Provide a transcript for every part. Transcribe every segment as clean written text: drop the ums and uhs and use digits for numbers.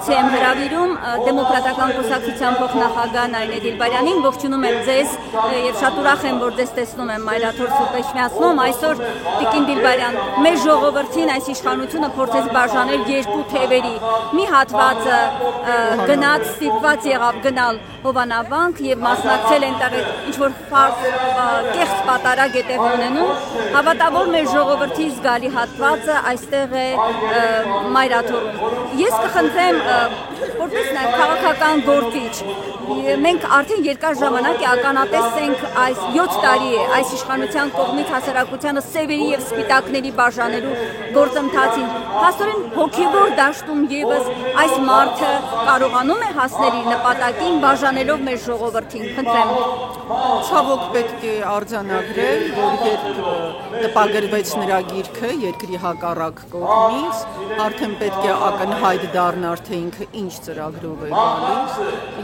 զրույցի եմ հրավիրում դեմոկրատական կուսակցության փոխնախագահ Նարինե Դիլբարյանին, ողջունում եմ ձեզ եւ շատ ուրախ եմ, որ ձեզ տեսնում եմ Մայրաթոր Սուրբ Էջմիածնում։ Այսօր Տիկին Դիլբարյան, մեր ժողովրդին այս իշխանությունը փորձեց բաժանել երկու թևերի։ Մի հատվածը գնաց, ստիպված եղավ գնալ Հովանավանք եւ մասնակցել այնտեղ ինչ-որ կեղծ պատարագ է տեղ ունենում։ Հավատավոր մեր ժողովրդի զգալի հատվածը այստեղ է Մայրաթորում։ Ես կխնդրեմ, որպես նաև քաղաքական գործիչ, մենք արդեն երկար ժամանակ է ականատես ենք այս 7 տարի է այս իշխանության կողմից հասարակությանը սևերի եւ սպիտակների բաժանելու գործընթացին։ Փաստորեն հոգեվոր դաշտում եւս այս մարդը կարողանում է հասնել իր նպատակին բաժանելով մեր ժողովրդին։ Խնդրեմ։ Ցավոք պետք է արձանագրել, որ երբ տպագրվեց նրա գիրքը երկրի հակառակ կողմից, արդեն պետք է ակնհայտ դառնար, թե ինքը ինչ ծրագրով է գալիս,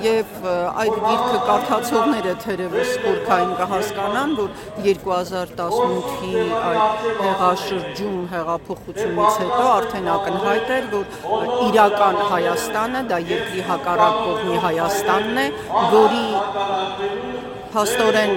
եւ այդ գիրքը կարդացողները թերևս խորքային կհասկանան, որ 2018-ի այդ հեղաշրջում հեղափոխությունից հետո արդեն ակնհայտ էր, որ իրական Հայաստանը դա երկրի հակառակ կողմի Հայաստանն է, որի փաստորեն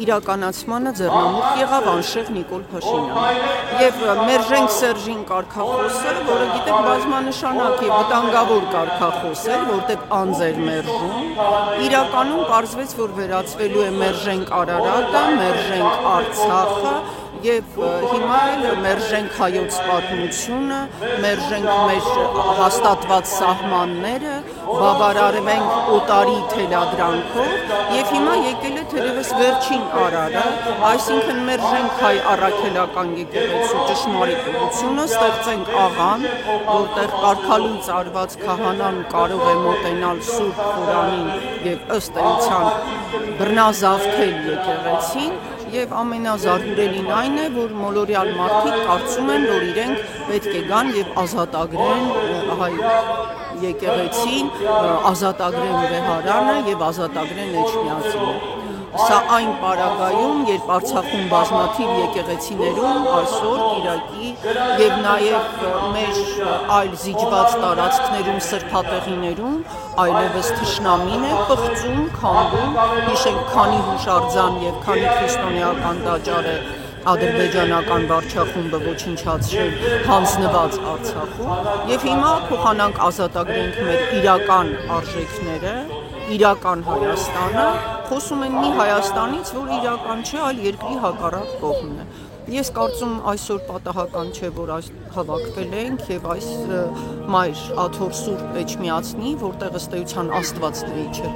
իրականացմանը ձեռնամուխ եղավ անշեղ Նիկոլ Փաշինյանը։ Եվ Մերժենք Սերժին կարգախոսը, որը գիտեք բազմանշանակ եւ վտանգավոր կարգախոս է, որտեղ անձ էր մերժում, իրականում պարզվեց, որ վերածվելու է Մերժենք Արարատը, Մերժենք Արցախը, եւ հիմա էլ մերժենք հայոց պատմությունը, մերժենք մեր հաստատված սահմանները, բավարարենք օտարի թելադրանքով եւ հիմա եկել է թերևս վերջին արարը, այսինքն մերժենք հայ առաքելական եկեղեցու ճշմարիտ ուղղությունը, ստեղծենք աղան, որտեղ կարգալույծ արված քահանան կարող է մոտենալ Սուրբ Խորանին եւ ըստ էության բռնազավթել եկեղեցին։ Եվ ամենազարհուրելին այն է, որ մոլորյալ մարդիկ կարծում են, որ իրենք պետք է գան եւ ազատագրեն հայ եկեղեցին, ազատագրեն Վեհարանը եւ ազատագրեն Էջմիածինը։ Սա այն պարագայում, երբ Արցախում բազմաթիվ եկեղեցիներում այսօր Կիրակի եւ նաեւ մեր այլ զիջված տարածքներում սրբատեղիներում այլևս թշնամին է պղծում, քանդում, հիշենք քանի հուշարձան եւ քանի քրիստոնեական տաճար է ադրբեջանական վարչախումբը ոչնչացրել հանձնված Արցախում եւ հիմա փոխանակ ազատագրենք մեր իրական արժեքները, իրական Հայաստանը, խոսում են մի Հայաստանից, որ իրական չէ, այլ երկրի հակառակ կողմն է։ Ես կարծում այսօր պատահական չէ, որ այս հավաքվել ենք եւ այս մայր Աթոռ Սուրբ Էջմիածնի, որտեղ ըստ էության Աստվածն է իջել։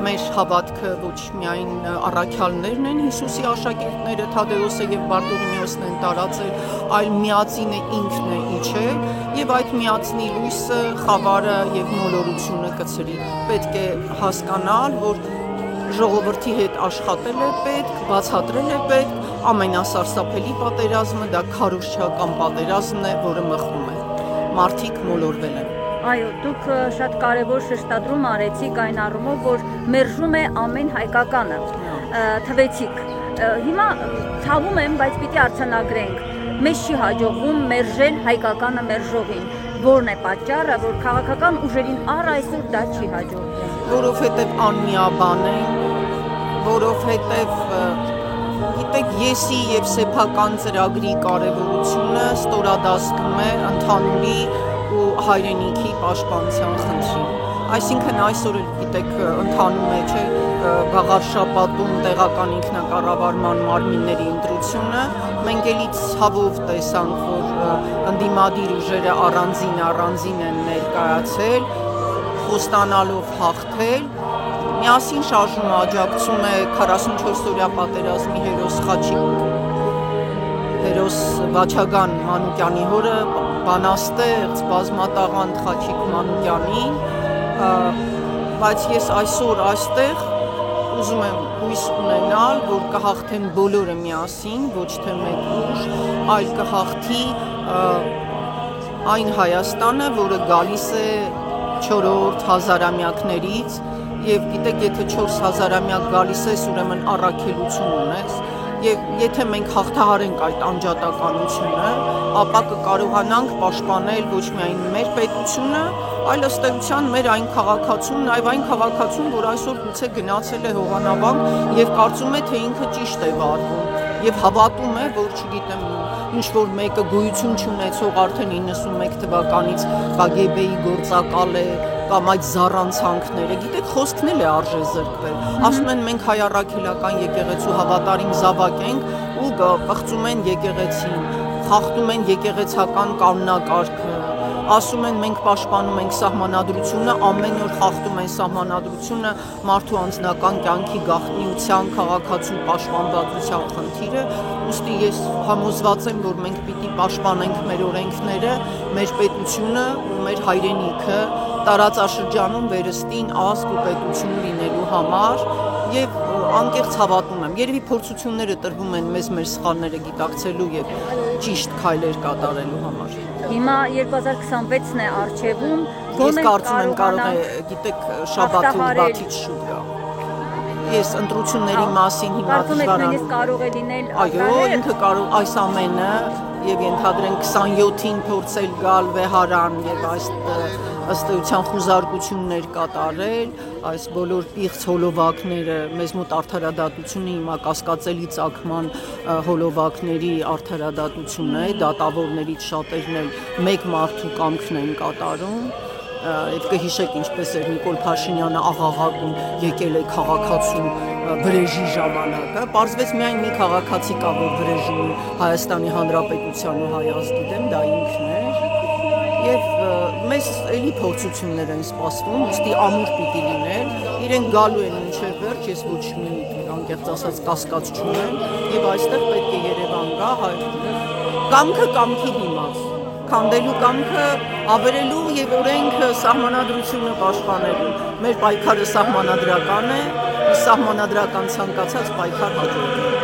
Մեր հավատքը ոչ միայն առաքյալներն են, Հիսուսի աշակերտները Թադեոսը եւ Բարտոլոմեոսն են տարածել, այլ միածինը ինքն է իջել եւ այդ միածնի լույսը, խավարը եւ մոլորությունը կցրի։ Պետք է հասկանալ, որ ժողովրդի հետ աշխատել է պետք, բացատրել է պետք, ամենասարսափելի պատերազմը դա քարոզչական պատերազմն է, որը մխում է։ Մարդիկ մոլորվել են։ Այո, դուք շատ կարևոր շեշտադրում արեցիք այն առումով, որ մերժում է ամեն հայկականը, թվեցիք։ Հիմա ցավում եմ, բայց պիտի արձանագրենք, մեզ չի հաջողվում մերժել հայկականը մերժողին։ Որն է պատճառը, որ քաղաքական ուժերին առ այսօր դա չի հաջողվում։ Որովհետև անմիաբան են, որովհետև գիտեք, եսի եւ սեփական ծրագրի կարևորությունը ստորադասկում է ընդհանուրի ու հայրենիքի պաշտպանության խնդրին։ Այսինքն այսօր էլ գիտեք ընթանում է, չէ, Գաղարշապատում տեղական ինքնակառավարման մարմինների ընտրությունը, մենք էլի ցավով տեսանք, որ ընդդիմադիր ուժերը առանձին են ներկայացել, խոստանալով հաղթել, միասին շարժումը աջակցում է 44-օրյա պատերազմի հերոս հերոս Վաչագան Մանուկյանի հորը, բանաստեղծ, բազմատաղանդ Խաչիկ Մանուկյանին, բայց ես այսօր այստեղ ուզում եմ հույս ունենալ, որ կհաղթեն բոլորը միասին, ոչ թե մեկ ուժ, այլ կհաղթի այն Հայաստանը, որը գալիս է 4-րդ հազարամյակներից, եւ գիտեք, եթե 4 հազարամյակ գալիս ես, ուրեմն առաքելություն ունես, Եվ եթե մենք հաղթահարենք այդ անջատականությունը, ապա կկարողանանք պաշտպանել ոչ միայն մեր պետությունը, այլ ըստ էության մեր այն քաղաքացուն, նաև այն քաղաքացուն, որ այսօր գուցե գնացել է հովանավանք եւ կարծում է, թե ինքը ճիշտ է վարվում եւ հավատում է, որ չգիտեմ, ինչ որ մեկը գոյություն չունեցող արդեն 91 թվականից KGB-ի գործակալ է կամ այդ զառանցանքները, գիտեք, խոսքն էլ է արժե զրկվել։ Ասում են մենք հայ առաքելական եկեղեցու հավատարիմ զավակ ենք ու պղծում են եկեղեցին, խախտում են եկեղեցական կանոնակարգը, ասում են մենք պաշտպանում ենք սահմանադրությունը, ամեն օր խախտում են սահմանադրությունը, մարդու անձնական կյանքի գաղտնիության, քաղաքացու պաշտպանվածության խնդիրը, ուստի ես համոզված եմ, որ մենք պիտի պաշտպանենք մեր օրենքները, մեր պետությունը ու մեր հայրենիքը տարածաշրջանում վերստին ազգ ու պետություն լինելու համար եւ անկեղծ հավատում եմ, երևի փորձությունները տրվում են մեզ մեր սխալները գիտակցելու եւ ճիշտ քայլեր կատարելու համար։ Հիմա 2026-ն է առջևում, ես կարծում եմ կարող է, գիտեք, շաբաթը բաթից շուտ գա։ Ես ընտրությունների մասին հիմա դժվարանում։ Նույնիսկ կարող է լինել այո, ինքը կարող այս ամենը եւ ենթադրենք 27-ին փորձել գալ վեհարան եւ այս ըստ էության խուզարկություններ կատարել, այս բոլոր պիղծ հոլովակները մեզ մոտ արդարադատությունը հիմա կասկածելի ծագման հոլովակների արդարադատությունն է, դատավորներից շատերն էլ մեկ մարդու կամքն են կատարում։ Եվ կհիշեք ինչպես էր Նիկոլ Փաշինյանը աղաղակում եկել է քաղաքացու վրեժի ժամանակը, պարզվեց միայն մի քաղաքացի կա, որ վրեժում է Հայաստանի Հանրապետության ու հայ ազգի դեմ, դա ինքն էր։ Եվ մեզ էլի փորձություններ են սպասվում, ուստի ամուր պիտի լինել, իրենք գալու են մինչև վերջ, ես ոչ մի անկեղծ ասած կասկած չունեմ, եւ այստեղ պետք է Երևան գա կամքը կամքի դիմաց, քանդելու կամքը ավերելու եւ օրենքը սահմանադրությունը պաշտպանելու։ Մեր պայքարը սահմանադրական է, սահմանադրական ցանկացած պայքար հաջող է։